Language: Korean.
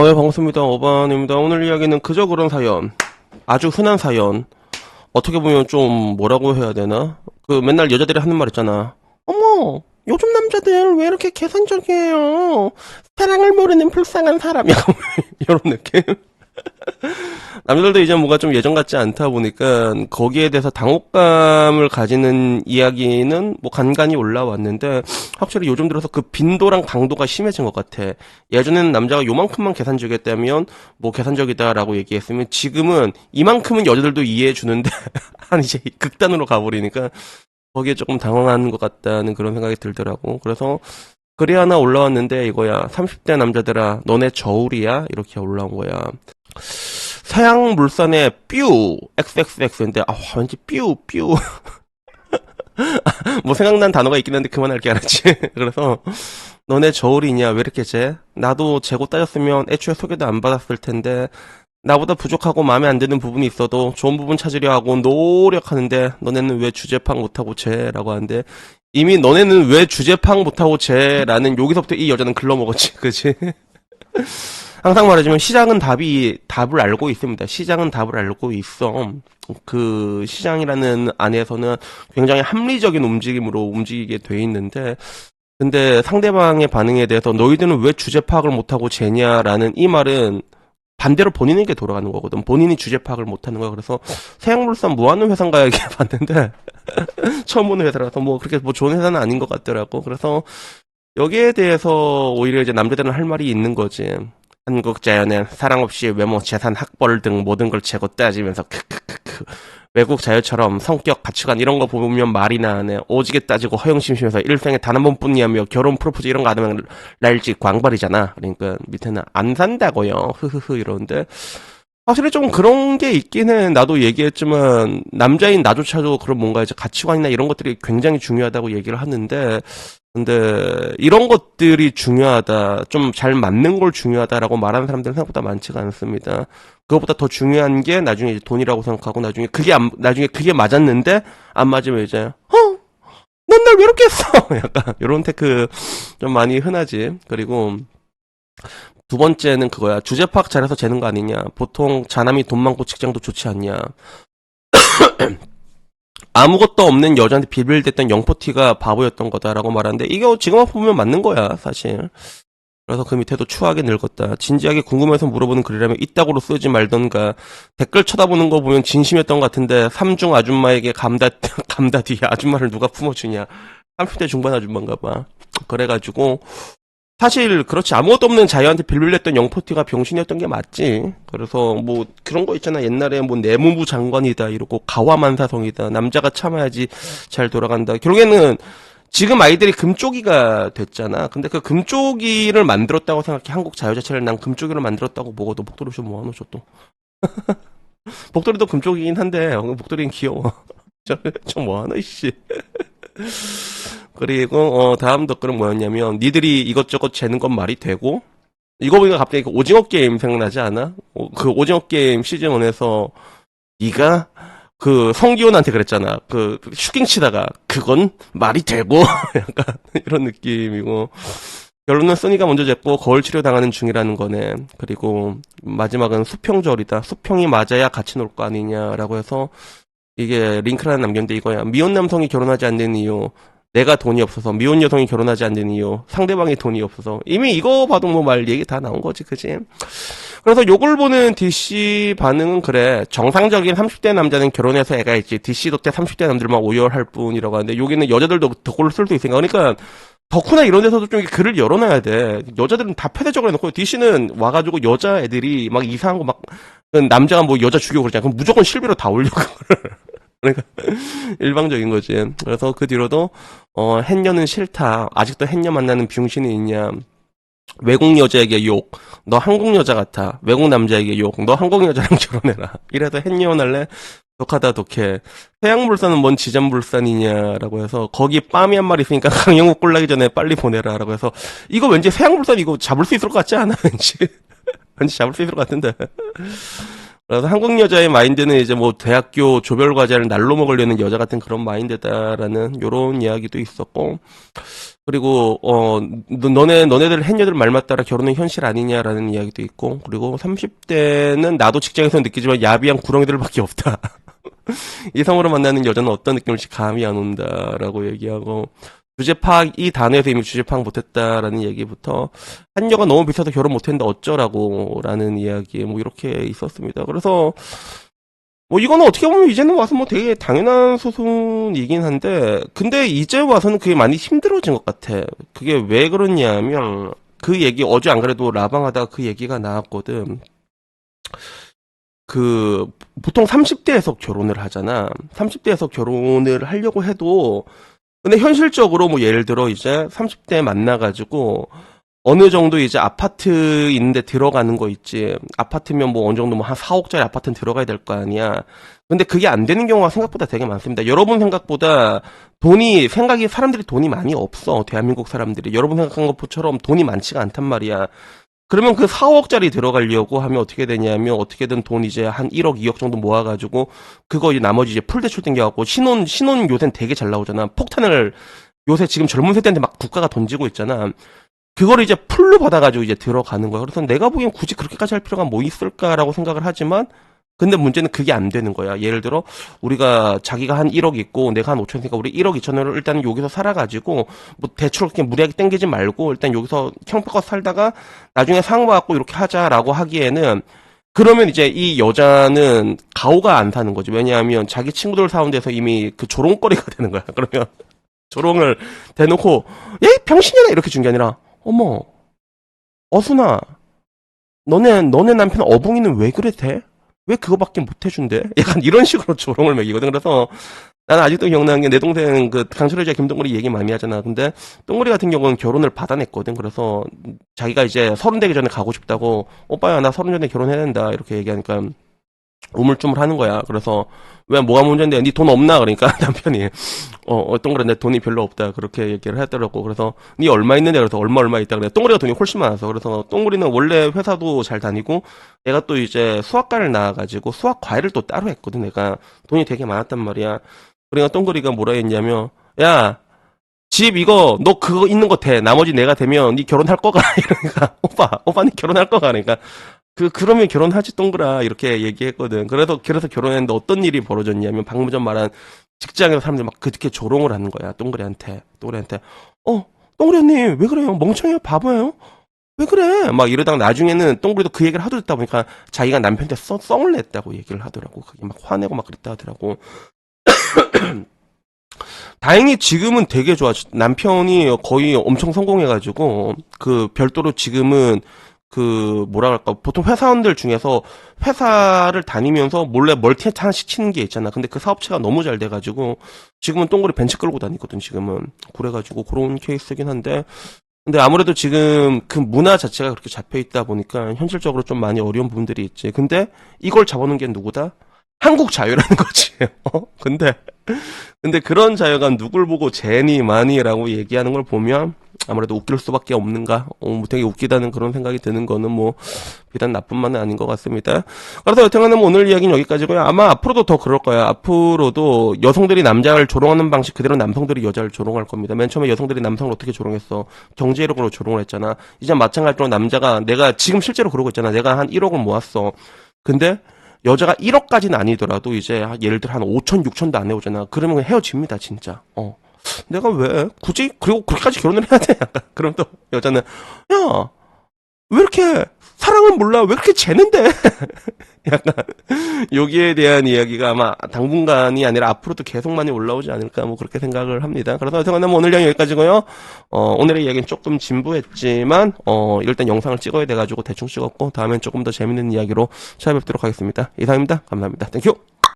예, 반갑습니다. 어반입니다. 오늘 이야기는 그저 그런 사연. 아주 흔한 사연. 어떻게 보면 좀 뭐라고 해야 되나? 그 맨날 여자들이 하는 말 있잖아. 어머, 요즘 남자들 왜 이렇게 계산적이에요? 사랑을 모르는 불쌍한 사람이야. 이런 느낌? 남자들도 이제 뭔가 좀 예전 같지 않다 보니까 거기에 대해서 당혹감을 가지는 이야기는 뭐 간간히 올라왔는데 확실히 요즘 들어서 그 빈도랑 강도가 심해진 것 같아. 예전에는 남자가 요만큼만 계산적이었다면 뭐 계산적이다라고 얘기했으면 지금은 이만큼은 여자들도 이해해 주는데 한 이제 극단으로 가버리니까 거기에 조금 당황한 것 같다는 그런 생각이 들더라고. 그래서 글이 하나 올라왔는데 이거야. 30대 남자들아 너네 저울이야? 이렇게 올라온 거야. 서양물산의 뾰 XXX인데 왠지 뾰 뭐 생각난 단어가 있긴 한데 그만할게 알았지. 그래서 너네 저울이냐 왜 이렇게 재? 나도 재고 따졌으면 애초에 소개도 안 받았을 텐데 나보다 부족하고 마음에 안 드는 부분이 있어도 좋은 부분 찾으려 하고 노력하는데 너네는 왜 주제 파악 못하고 재? 라고 하는데 이미 너네는 왜 주제 파악 못하고 재? 라는 여기서부터 이 여자는 글러먹었지. 그치? 항상 말하지만 시장은 답을 알고 있습니다. 시장은 답을 알고 있어. 그 시장이라는 안에서는 굉장히 합리적인 움직임으로 움직이게 돼 있는데 근데 상대방의 반응에 대해서 너희들은 왜 주제 파악을 못하고 재냐라는 이 말은 반대로 본인에게 돌아가는 거거든. 본인이 주제 파악을 못하는 거야. 그래서 세양물산 뭐하는 회사인가 얘기해 봤는데 처음 보는 회사라서 뭐 그렇게 뭐 좋은 회사는 아닌 것 같더라고. 그래서 여기에 대해서 오히려 이제 남자들은 할 말이 있는 거지. 한국 자연은 사랑 없이 외모, 재산, 학벌 등 모든 걸 재고 따지면서 크크크크 외국 자유처럼 성격, 가치관 이런 거 보면 말이 나네. 오지게 따지고 허영심심해서 일생에 단 한 번뿐이야며 결혼 프로포즈 이런 거 안 하면 날지 광발이잖아. 그러니까 밑에는 안 산다고요. 흐흐흐 이러는데 확실히 좀 그런 게 있긴 해. 나도 얘기했지만 남자인 나조차도 그런 뭔가 이제 가치관이나 이런 것들이 굉장히 중요하다고 얘기를 하는데 근데 이런 것들이 중요하다, 좀 잘 맞는 걸 중요하다라고 말하는 사람들은 생각보다 많지가 않습니다. 그것보다 더 중요한 게 나중에 이제 돈이라고 생각하고 나중에 그게 맞았는데 안 맞으면 이제 넌 날 왜 이렇게 했어? 약간 이런 테크 좀 많이 흔하지. 그리고 두 번째는 그거야. 주제 파악 잘해서 재는 거 아니냐. 보통 자남이 돈 많고 직장도 좋지 않냐. 아무것도 없는 여자한테 비빌댔던 영포티가 바보였던 거다라고 말하는데 이게 지금 보면 맞는 거야 사실. 그래서 그 밑에도 추하게 늙었다. 진지하게 궁금해서 물어보는 글이라면 이따구로 쓰지 말던가. 댓글 쳐다보는 거 보면 진심이었던 것 같은데 삼중 아줌마에게 감다 뒤에 아줌마를 누가 품어주냐. 30대 중반 아줌마인가 봐. 그래가지고 사실 그렇지 아무것도 없는 자유한테 빌빌렸던 영포티가 병신이었던 게 맞지. 그래서 뭐 그런 거 있잖아. 옛날에 뭐 내무부 장관이다 이러고 가와만사성이다. 남자가 참아야지 잘 돌아간다. 결국에는 지금 아이들이 금쪽이가 됐잖아. 근데 그 금쪽이를 만들었다고 생각해. 한국 자유자체를 난 금쪽이를 만들었다고 보고도 목도리 좀 모아놓으셔 또. 목도리도 금쪽이긴 한데 목도리는 귀여워. 좀 모아놓으 이씨. 그리고 다음 댓글은 뭐였냐면 니들이 이것저것 재는 건 말이 되고 이거 보니까 갑자기 그 오징어 게임 생각나지 않아? 그 오징어 게임 시즌 1에서 니가 그 성기훈한테 그랬잖아. 그 슈킹 치다가 그건 말이 되고 약간 이런 느낌이고 결론은 써니가 먼저 쟀고 거울 치료 당하는 중이라는 거네. 그리고 마지막은 수평절이다. 수평이 맞아야 같이 놀 거 아니냐라고 해서 이게 링크를 하나 남겼는데 이거야. 미혼 남성이 결혼하지 않는 이유. 내가 돈이 없어서. 미혼 여성이 결혼하지 않는 이유. 상대방이 돈이 없어서. 이미 이거 봐도 뭐 말 얘기 다 나온 거지, 그지? 그래서 요걸 보는 DC 반응은 그래. 정상적인 30대 남자는 결혼해서 애가 있지. DC도 때 30대 남들만 오열할 뿐이라고 하는데 여기는 여자들도 덕골을 쓸 수 있으니까. 그러니까 덕후나 이런 데서도 좀 글을 열어놔야 돼. 여자들은 다 폐쇄적으로 해놓고 DC는 와가지고 여자애들이 막 이상한 거 막 남자가 뭐 여자 죽이고 그러잖아. 그럼 무조건 실비로 다 올려 그거를. 그러니까 일방적인 거지. 그래서 그 뒤로도 햇녀는 싫다. 아직도 햇녀 만나는 병신이 있냐. 외국 여자에게 욕. 너 한국 여자 같아. 외국 남자에게 욕. 너 한국 여자랑 결혼해라. 이래도 햇녀 날래 독하다 독해. 해양물산은 뭔 지전물산이냐라고 해서 거기 빰이 한 마리 있으니까 강영욱 꼴나기 전에 빨리 보내라라고 해서 이거 왠지 해양물산 이거 잡을 수 있을 것 같지 않아? 왠지 잡을 수 있을 것 같은데. 그래서 한국 여자의 마인드는 이제 뭐 대학교 조별 과제를 날로 먹으려는 여자 같은 그런 마인드다라는 요런 이야기도 있었고, 그리고 너네들 행여들 말 맞따라 결혼은 현실 아니냐라는 이야기도 있고, 그리고 30대는 나도 직장에서 느끼지만 야비한 구렁이들밖에 없다. 이성으로 만나는 여자는 어떤 느낌일지 감이 안 온다라고 얘기하고, 주제 파악, 이 단어에서 이미 주제 파악 못했다라는 얘기부터, 한여가 너무 비싸서 결혼 못했는데 어쩌라고 라는 이야기 뭐 이렇게 있었습니다. 그래서 뭐 이거는 어떻게 보면 이제는 와서 뭐 되게 당연한 수순이긴 한데, 근데 이제 와서는 그게 많이 힘들어진 것 같아. 그게 왜 그러냐면, 그 얘기 어제 안 그래도 라방하다가 그 얘기가 나왔거든. 그 보통 30대에서 결혼을 하잖아. 30대에서 결혼을 하려고 해도, 근데 현실적으로 뭐 예를 들어 이제 30대 만나가지고 어느 정도 이제 아파트 있는데 들어가는 거 있지. 아파트면 뭐 어느 정도 뭐 한 4억짜리 아파트는 들어가야 될 거 아니야. 근데 그게 안 되는 경우가 생각보다 되게 많습니다. 여러분 생각보다 사람들이 돈이 많이 없어. 대한민국 사람들이. 여러분 생각한 것처럼 돈이 많지가 않단 말이야. 그러면 그 4억짜리 들어가려고 하면 어떻게 되냐면 어떻게든 돈 이제 한 1억, 2억 정도 모아가지고 그거 이제 나머지 이제 풀대출 땡겨갖고 신혼 요새는 되게 잘 나오잖아. 폭탄을 요새 지금 젊은 세대한테 막 국가가 던지고 있잖아. 그거를 이제 풀로 받아가지고 이제 들어가는 거야. 그래서 내가 보기엔 굳이 그렇게까지 할 필요가 뭐 있을까라고 생각을 하지만, 근데 문제는 그게 안 되는 거야. 예를 들어 우리가 자기가 한 1억 있고 내가 한 5천 있으니까 우리 1억 2천을 일단은 여기서 살아가지고 뭐 대출 그렇게 무리하게 땡기지 말고 일단 여기서 형편껏 살다가 나중에 상환받고 이렇게 하자라고 하기에는, 그러면 이제 이 여자는 가오가 안 사는 거지. 왜냐하면 자기 친구들 사는 데서 이미 그 조롱거리가 되는 거야. 그러면 조롱을 대놓고 예 병신이나 이렇게 준 게 아니라, 어머 어순아, 너네 남편 어붕이는 왜 그래 돼? 왜 그거밖에 못 해준대? 약간 이런 식으로 조롱을 매기거든. 그래서 나는 아직도 기억나는 게, 내 동생 그 강철의 여자 김동걸이 얘기 많이 하잖아. 근데 동걸이 같은 경우는 결혼을 받아냈거든. 그래서 자기가 이제 30 되기 전에 가고 싶다고, 오빠야 나 30 전에 결혼해야 된다 이렇게 얘기하니까 우물쭈물 하는 거야. 그래서 왜 뭐가 문제인데 니 돈 없나? 그러니까 남편이 동그래 내 돈이 별로 없다 그렇게 얘기를 하더라고. 그래서 니 얼마 있는데? 그래서 얼마 있다 그래. 동그리가 돈이 훨씬 많아서. 그래서 동그리는 원래 회사도 잘 다니고 내가 또 이제 수학과를 나와가지고 수학 과외를 또 따로 했거든. 내가 돈이 되게 많았단 말이야. 그러니까 동그리가 뭐라 했냐면, 야 집 이거 너 그거 있는 거 돼. 나머지 내가 되면 니 결혼할 거가. 이러니까 오빠 니 결혼할 거가. 그러니까 그러면 결혼하지 동그라 이렇게 얘기했거든. 그래서 결혼했는데 어떤 일이 벌어졌냐면, 방금 전 말한 직장에서 사람들이 막 그렇게 조롱을 하는 거야. 동그리한테 동그리 언니 왜 그래요? 멍청해요? 바보예요? 왜 그래? 막 이러다가 나중에는 동그리도 그 얘기를 하도 듣다 보니까 자기가 남편한테 썽을 냈다고 얘기를 하더라고. 그게 막 화내고 막 그랬다 하더라고. 다행히 지금은 되게 좋아. 남편이 거의 엄청 성공해가지고 그 별도로 지금은 그 뭐라 그럴까, 보통 회사원들 중에서 회사를 다니면서 몰래 멀티 하나 시키는 게 있잖아. 근데 그 사업체가 너무 잘 돼가지고 지금은 동그리 벤츠 끌고 다니거든. 지금은 그래가지고 그런 케이스긴 한데, 근데 아무래도 지금 그 문화 자체가 그렇게 잡혀 있다 보니까 현실적으로 좀 많이 어려운 부분들이 있지. 근데 이걸 잡아놓은 게 누구다? 한국 자유라는 거지. 근데 그런 자유가 누굴 보고 제니 마니라고 얘기하는 걸 보면 아무래도 웃길 수밖에 없는가? 뭐 되게 웃기다는 그런 생각이 드는 거는 뭐 비단 나뿐만은 아닌 것 같습니다. 그래서 여튼간에 뭐 오늘 이야기는 여기까지고요. 아마 앞으로도 더 그럴 거야. 앞으로도 여성들이 남자를 조롱하는 방식 그대로 남성들이 여자를 조롱할 겁니다. 맨 처음에 여성들이 남성을 어떻게 조롱했어? 경제력으로 조롱을 했잖아. 이제 마찬가지로 남자가, 내가 지금 실제로 그러고 있잖아. 내가 한 1억을 모았어. 근데 여자가 1억까지는 아니더라도 이제 예를 들어 한 5천, 6천도 안 해오잖아. 그러면 헤어집니다, 진짜. 내가 왜 굳이 그리고 그렇게까지 결혼을 해야 돼? 약간 그럼 또 여자는, 야 왜 이렇게 사랑을 몰라? 왜 이렇게 재는데? 약간 여기에 대한 이야기가 아마 당분간이 아니라 앞으로도 계속 많이 올라오지 않을까 뭐 그렇게 생각을 합니다. 그래서 여튼간에 뭐 오늘 이야기 여기까지고요. 오늘의 이야기는 조금 진부했지만 일단 영상을 찍어야 돼가지고 대충 찍었고, 다음엔 조금 더 재밌는 이야기로 찾아뵙도록 하겠습니다. 이상입니다. 감사합니다. 땡큐.